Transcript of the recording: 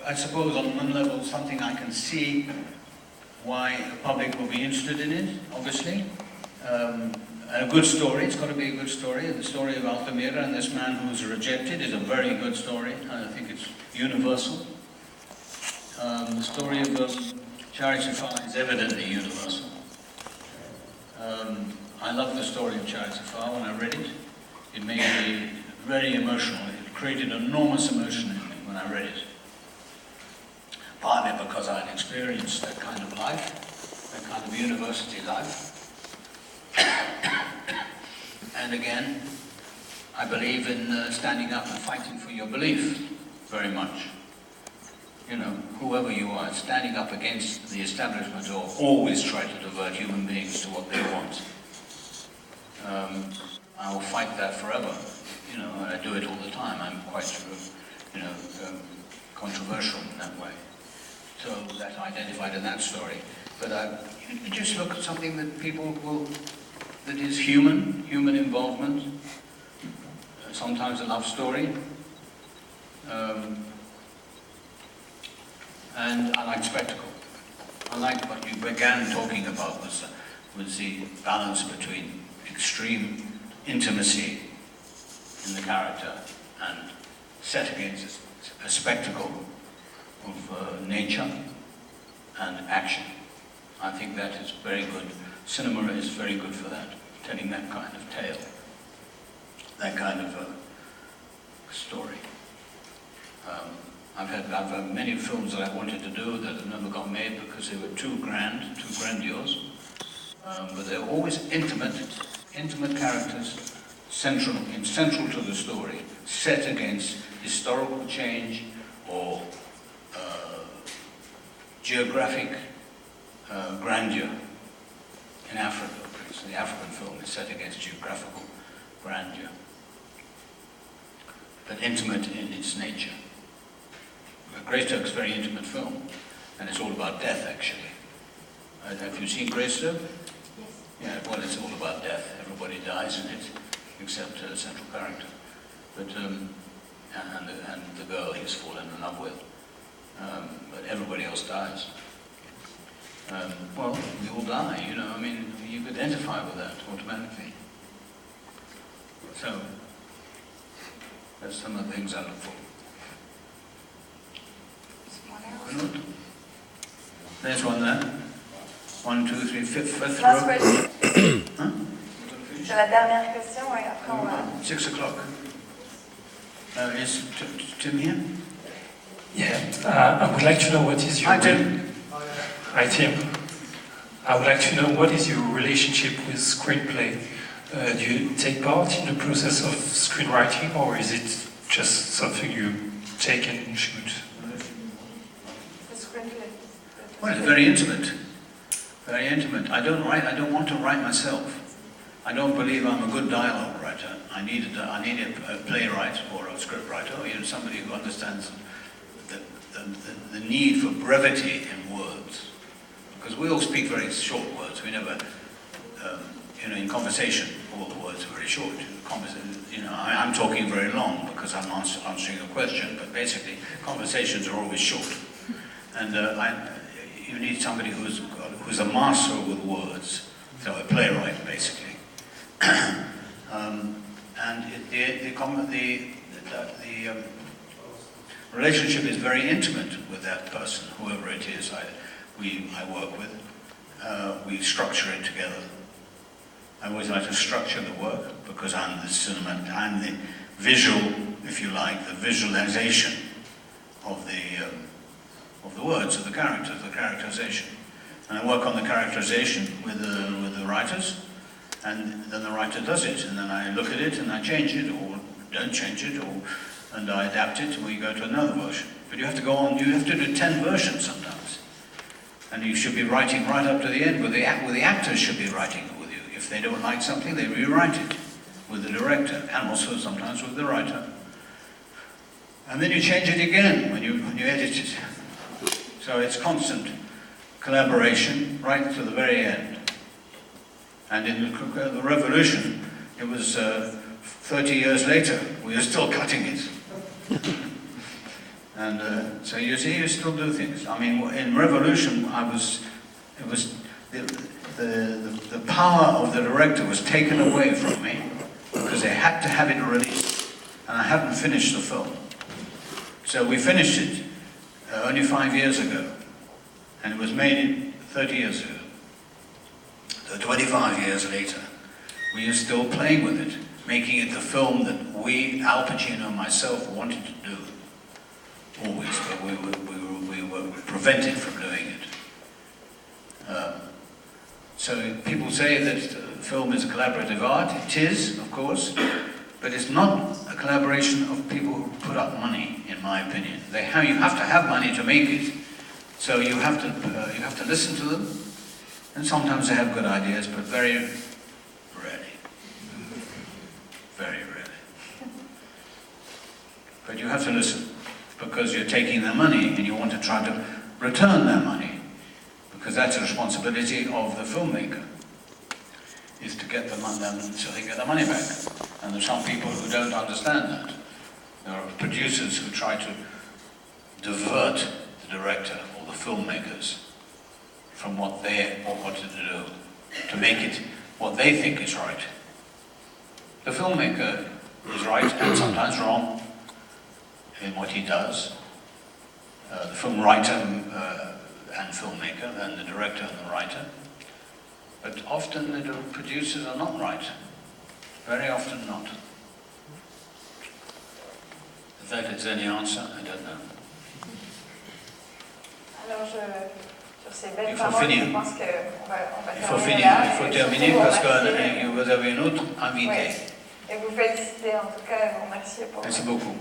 I suppose on one level, something I can see why the public will be interested in it, obviously. A good story, it's got to be a good story. The story of Altamira and this man who's rejected is a very good story. I think it's universal. The story of Charity Farr is evidently universal. I love the story of Charity Farr when I read it. It made me very emotional. It created enormous emotion in me when I read it. Partly because I had experienced that kind of life, that kind of university life. And again, I believe in standing up and fighting for your belief very much. You know, whoever you are, standing up against the establishment or always try to divert human beings to what they want. I will fight that forever. You know, I do it all the time. I'm quite, you know, controversial in that way. So that's identified in that story. But you just look at something that people will, that is human involvement, sometimes a love story. And I like spectacle. I like what you began talking about was the balance between extreme intimacy in the character and set against a spectacle of nature and action. I think that is very good. Cinema is very good for that, telling that kind of tale, that kind of story. I've had many films that I wanted to do that have never got made because they were too grand, too grandiose. But they're always intimate characters, central to the story, set against historical change or geographic grandeur. In Africa, the African film is set against geographical grandeur, but intimate in its nature. Greystoke's a very intimate film, and it's all about death, actually. Have you seen Greystoke? Yes. Yeah, well, it's all about death. Everybody dies in it, except the central character. But, and the girl he's fallen in love with. But everybody else dies. Well, we all die, you know, I mean, you identify with that automatically. So, that's some of the things I look for. Good. There's one there. 1, 2, 3, fifth row. Last question. Huh? C'est la dernière question, et après on va... 6 o'clock. Is Tim here? Yeah, I would like to know what is your... Hi, Tim. Hi, Tim. I would like to know what is your relationship with screenplay. Do you take part in the process of screenwriting, or is it just something you take and shoot? Well, it's very intimate. Very intimate. I don't want to write myself. I don't believe I'm a good dialogue writer. I need a playwright or a script writer, or somebody who understands the need for brevity in words. Because we all speak very short words. We never, in conversation, all the words are very short. I'm talking very long because I'm answering a question, but basically conversations are always short. And you need somebody who's a master with words, so a playwright, basically. And the relationship is very intimate with that person, whoever it is I work with. We structure it together. I always like to structure the work because I'm the visual, if you like, the visualization of the words, of the characters, the characterization. And I work on the characterization with the writers, and then the writer does it, and then I look at it and I change it, or don't change it, and I adapt it, and we go to another version. But you have to go on, you have to do 10 versions sometimes. And you should be writing right up to the end, where the actors should be writing with you. If they don't like something, they rewrite it with the director, and also sometimes with the writer. And then you change it again when you edit it. So it's constant collaboration right to the very end. And in the revolution, it was 30 years later, we are still cutting it. And so you see, you still do things. I mean, in Revolution, it was the power of the director was taken away from me because they had to have it released, and I hadn't finished the film. So we finished it only 5 years ago, and it was made 30 years ago. So 25 years later, we are still playing with it, making it the film that Al Pacino and myself wanted to do, always, but we were prevented from doing it. So people say that film is a collaborative art. It is, of course, but it's not a collaboration of people who put up money, in my opinion. You have to have money to make it, so you have to listen to them, and sometimes they have good ideas, but very rarely. Very rarely. But you have to listen, because you're taking their money and you want to try to return their money, because that's a responsibility of the filmmaker, is to get the money, so they get the money back. And there's some people who don't understand that. There are producers who try to divert the director or the filmmakers from what they wanted to do, to make it what they think is right. The filmmaker is right and sometimes wrong in what he does. The film writer and filmmaker, and the director and the writer. But often the producers are not right. Very often not. If that is any answer, I don't know. Alors sur ces belles Il faut paroles, finir. je pense qu'on va Il faut terminer finir, là. il faut Et terminer vous parce remercier. que vous avez une autre invitée. Ouais. Et vous féliciter en tout cas, et vous remercier pour Merci beaucoup.